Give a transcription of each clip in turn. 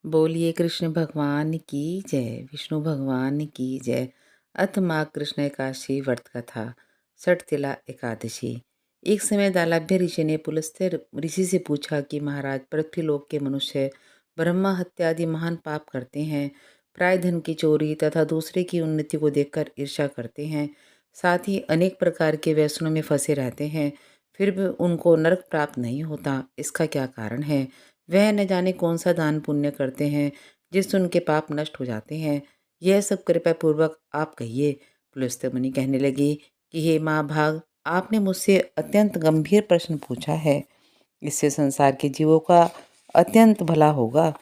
बोलिए कृष्ण भगवान की जय। विष्णु भगवान की जय। अथ माँ कृष्ण एकादशी व्रत कथा। सठतिला एकादशी। एक समय दालाभ्य ऋषि ने पुलस्त्य ऋषि से पूछा कि महाराज, पृथ्वीलोक के मनुष्य ब्रह्मा हत्या आदि महान पाप करते हैं, प्राय धन की चोरी तथा दूसरे की उन्नति को देखकर ईर्ष्या करते हैं, साथ ही अनेक प्रकार के व्यसनों में फंसे रहते हैं, फिर भी उनको नरक प्राप्त नहीं होता। इसका क्या कारण है? वह न जाने कौन सा दान पुण्य करते हैं जिससे उनके पाप नष्ट हो जाते हैं। यह सब कृपया पूर्वक आप कहिए। पुलस्त्य मुनि कहने लगी कि हे महाभाग, आपने मुझसे अत्यंत गंभीर प्रश्न पूछा है। इससे संसार के जीवों का अत्यंत भला होगा।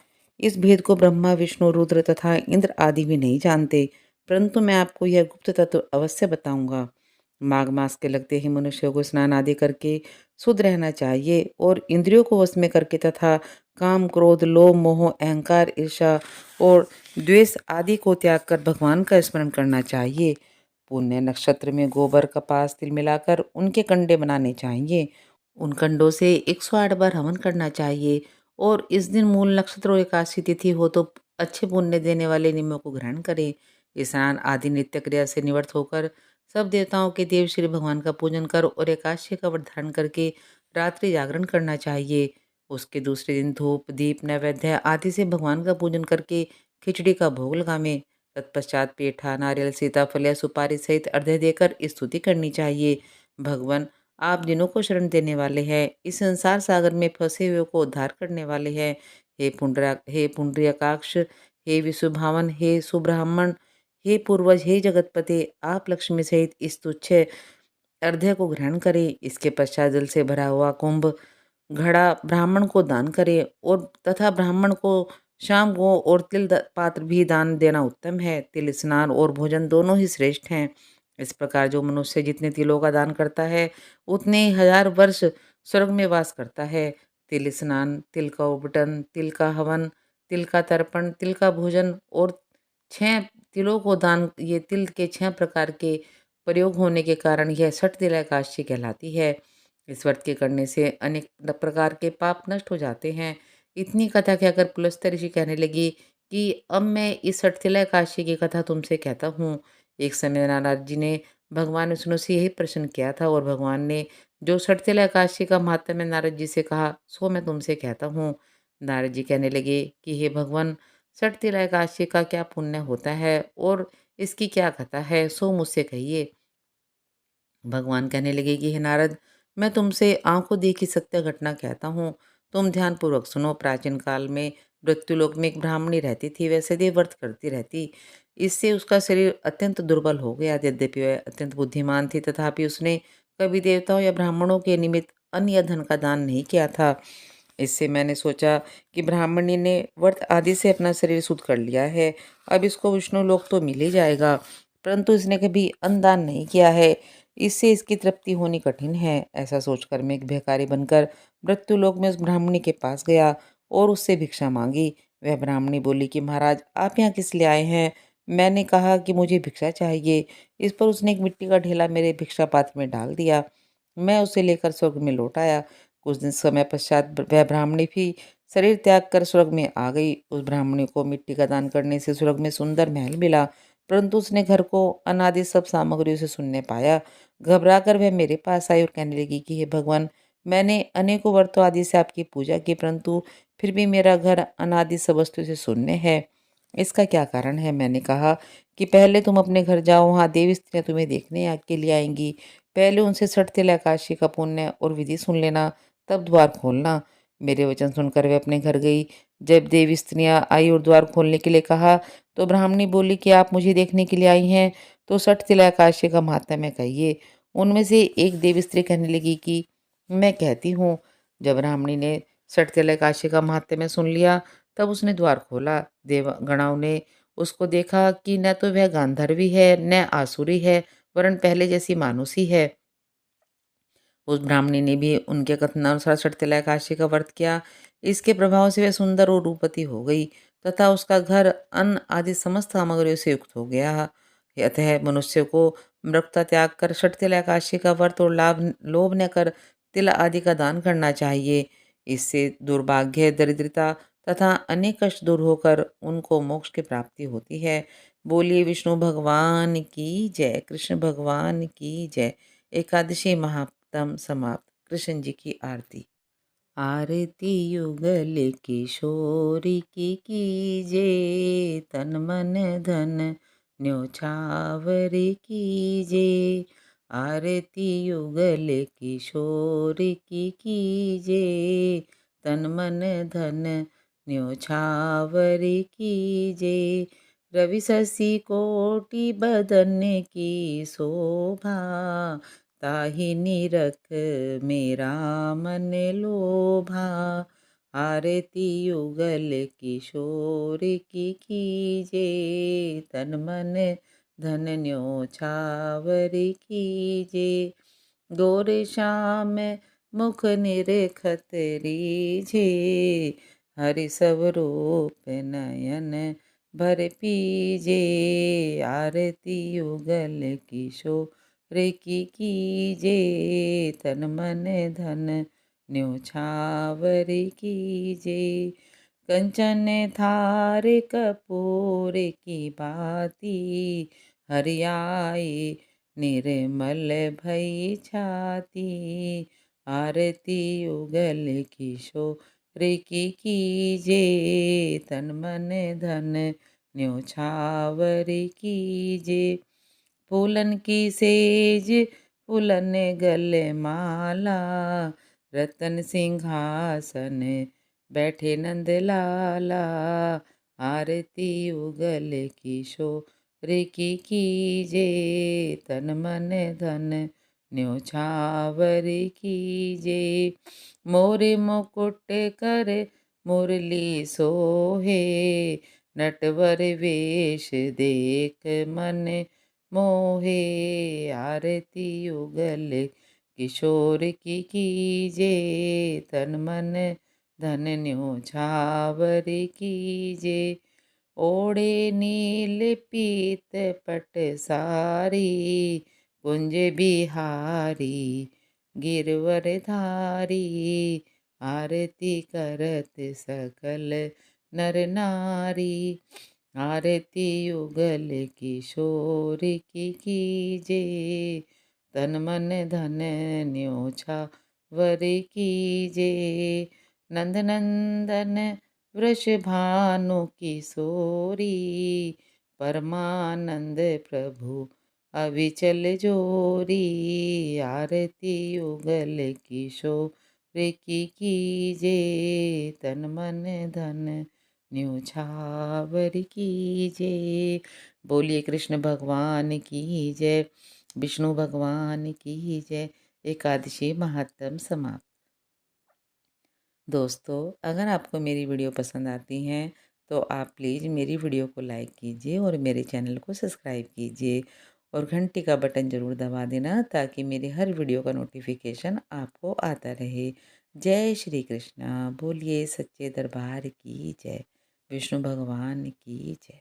इस भेद को ब्रह्मा, विष्णु, रुद्र तथा इंद्र आदि भी नहीं जानते, परंतु मैं आपको यह गुप्त तत्व अवश्य बताऊंगा। माघ मास के लगते ही मनुष्यों को स्नान आदि करके शुद्ध रहना चाहिए और इंद्रियों को वश में करके तथा काम, क्रोध, लोभ, मोह, अहंकार, ईर्ष्या और द्वेष आदि को त्याग कर भगवान का स्मरण करना चाहिए। पुण्य नक्षत्र में गोबर, कपास, तिल मिलाकर उनके कंडे बनाने चाहिए। उन कंडों से 108 बार हवन करना चाहिए और इस दिन मूल नक्षत्र और एकादशी तिथि हो तो अच्छे पुण्य देने वाले नियमों को ग्रहण करें। स्नान आदि नित्य क्रिया से निवृत्त होकर सब देवताओं के देव श्री भगवान का पूजन कर और एकादशी का व्रत धारण करके रात्रि जागरण करना चाहिए। उसके दूसरे दिन धूप, दीप, नैवेद्य आदि से भगवान का पूजन करके खिचड़ी का भोग लगावें। तत्पश्चात पेठा, नारियल, सीताफल या सुपारी सहित अर्घ्य देकर स्तुति करनी चाहिए। भगवान, आप जिन्हों को शरण देने वाले हैं, इस संसार सागर में फंसे हुए को उद्धार करने वाले हैं। हे पुंडरीकाक्ष, हे विश्वभावन, हे सुब्रह्मण्य, हे पूर्वज, हे जगतपते, आप लक्ष्मी सहित इस तुच्छ अर्घ्य को ग्रहण करें। इसके पश्चात जल से भरा हुआ कुंभ घड़ा ब्राह्मण को दान करें और तथा ब्राह्मण को शाम को और पात्र भी दान देना उत्तम है। तिल स्नान और भोजन दोनों ही श्रेष्ठ हैं। इस प्रकार जो मनुष्य जितने तिलों का दान करता है उतने 1000 वर्ष स्वर्ग में वास करता है। तिल स्नान, तिल का उबटन, तिल का हवन, तिल का तर्पण, तिल का भोजन और 6 तिलों को दान, ये तिल के 6 प्रकार के प्रयोग होने के कारण यह सठ तिला एकादशी कहलाती है। इस व्रत के करने से अनेक प्रकार के पाप नष्ट हो जाते हैं। इतनी कथा कहकर पुलस्त्य ऋषि कहने लगी कि अब मैं इस सठतिला एकादशी की कथा तुमसे कहता हूँ। एक समय नारद जी ने भगवान विष्णु से यही प्रश्न किया था और भगवान ने जो सठतिला एकादशी का महात्म्य नारद जी से कहा, सो मैं तुमसे कहता हूँ। नारद जी कहने लगे कि हे भगवान, सठतिला एकादशी का क्या पुण्य होता है और इसकी क्या कथा है, सो मुझसे कहिए। भगवान कहने लगे कि हे नारद, मैं तुमसे आंखों देखी सत्य घटना कहता हूँ, तुम ध्यानपूर्वक सुनो। प्राचीन काल में मृत्युलोक में एक ब्राह्मणी रहती थी। वह सदैव व्रत करती रहती। इससे उसका शरीर अत्यंत दुर्बल हो गया। यद्यपि वह अत्यंत बुद्धिमान थी, तथापि उसने कभी देवताओं या ब्राह्मणों के निमित्त अन्न या धन का दान नहीं किया था। इससे मैंने सोचा कि ब्राह्मणी ने व्रत आदि से अपना शरीर शुद्ध कर लिया है, अब इसको विष्णु लोक तो मिल ही जाएगा, परंतु इसने कभी अन्न दान नहीं किया है, इससे इसकी तृप्ति होनी कठिन है। ऐसा सोचकर मैं एक भिखारी बनकर मृत्युलोक में उस ब्राह्मणी के पास गया और उससे भिक्षा मांगी। वह ब्राह्मणी बोली कि महाराज, आप यहाँ किस लिए आए हैं? मैंने कहा कि मुझे भिक्षा चाहिए। इस पर उसने एक मिट्टी का ढेला मेरे भिक्षा पात्र में डाल दिया। मैं उसे लेकर स्वर्ग में लौट आया। कुछ दिन समय पश्चात वह ब्राह्मणी भी शरीर त्याग कर स्वर्ग में आ गई। उस ब्राह्मणी को मिट्टी का दान करने से स्वर्ग में सुंदर महल मिला, परंतु उसने घर को अनादि सब सामग्रियों से शून्य पाया। घबराकर वह मेरे पास आई और कहने लगी कि हे भगवान, मैंने अनेकों व्रतों आदि से आपकी पूजा की, परंतु फिर भी मेरा घर अनादि सब वस्तु से शून्य है। इसका क्या कारण है? मैंने कहा कि पहले तुम अपने घर जाओ, वहाँ देवी स्त्रियां तुम्हें देखने के लिए आएंगी। पहले उनसे सठतिल एकादशी का पुण्य और विधि सुन लेना, तब द्वार खोलना। मेरे वचन सुनकर वह अपने घर गई। जब देवी स्त्रियां आई और द्वार खोलने के लिए कहा, तो ब्राह्मणी बोली कि आप मुझे देखने के लिए आई हैं, तो सठतिला एकादशी का महात्म्य कहिए। उनमें से एक देवी स्त्री कहने लगी कि मैं कहती हूँ। जब ब्राह्मणी ने सठतिला एकादशी का महात्म्य सुन लिया, तब उसने द्वार खोला। देवगणों ने उसको देखा कि न तो वह गांधर्वी है, न आसुरी है, वरन पहले जैसी मानुसी है। उस ब्राह्मणी ने भी उनके कथनानुसार सठतिला एकादशी का व्रत किया। इसके प्रभाव से वह सुंदर और रूपवती हो गई तथा उसका घर अन्न आदि समस्त सामग्रियों से युक्त हो गया। अतः मनुष्य को मृगता त्याग कर सठतिला एकादशी का व्रत और लोभ न कर तिल आदि का दान करना चाहिए। इससे दुर्भाग्य, दरिद्रता, तथा अनेक कष्ट दूर होकर उनको मोक्ष की प्राप्ति होती है। बोलिए विष्णु भगवान की जय, कृष्ण भगवान की जय। एकादशी महात्म समाप्त। कृष्ण जी की आरती। आरती युगल किशोरी की कीजे, तन मन धन न्योछावर कीजे। आरती युगल किशोरी की कीजे, तन मन धन न्योछावर कीजे। रवि शशि कोटि बदन की शोभा, ताहि निरख मेरा मन लोभा। आरती युगल किशोर की कीजे, तन मन धन न्योछावर कीजे। गोर श्याम मुख निरखत रीझे, हरि सब रूप नयन भर पीजे। आरती युगल किशोर की कीजे, तन मन धन न्योछावर कीजे। कंचन थार कपूर की बाती, हरियाई निर्मल भई छाती। आरती युगल किशोर की कीजे, तन मन धन न्योछावर कीजे। फूलन की सेज फूलन गल माला, रतन सिंहासन बैठे नंद लाला। आरती युगल किशोर की कीजे, तन मन धन न्योछावर कीजे। मोरे मुकुट कर मुरली सोहे, नटवर वेश देख मन मोहे। आरती युगल किशोर की कीजे, तन मन धन न्योछावर कीजे। ओढ़े नील पीत पट सारी, कुंज बिहारी गिरवर धारी। आरती करत सकल नर नारी। आरती युगल किशोर की कीजे, तन मन धन न्योछावर कीजे। नंद नंदन वृषभानु किशोरी, परमानंद प्रभु अविचल जोरी। आरती युगल किशोर की कीजे, तन मन धन न्योछावर कीजे। बोलिए कृष्ण भगवान की जय, विष्णु भगवान की जय। एकादशी महात्म समाप्त। दोस्तों, अगर आपको मेरी वीडियो पसंद आती हैं तो आप प्लीज़ मेरी वीडियो को लाइक कीजिए और मेरे चैनल को सब्सक्राइब कीजिए और घंटी का बटन ज़रूर दबा देना ताकि मेरी हर वीडियो का नोटिफिकेशन आपको आता रहे। जय श्री कृष्णा। बोलिए सच्चे दरबार की जय, विष्णु भगवान की जय।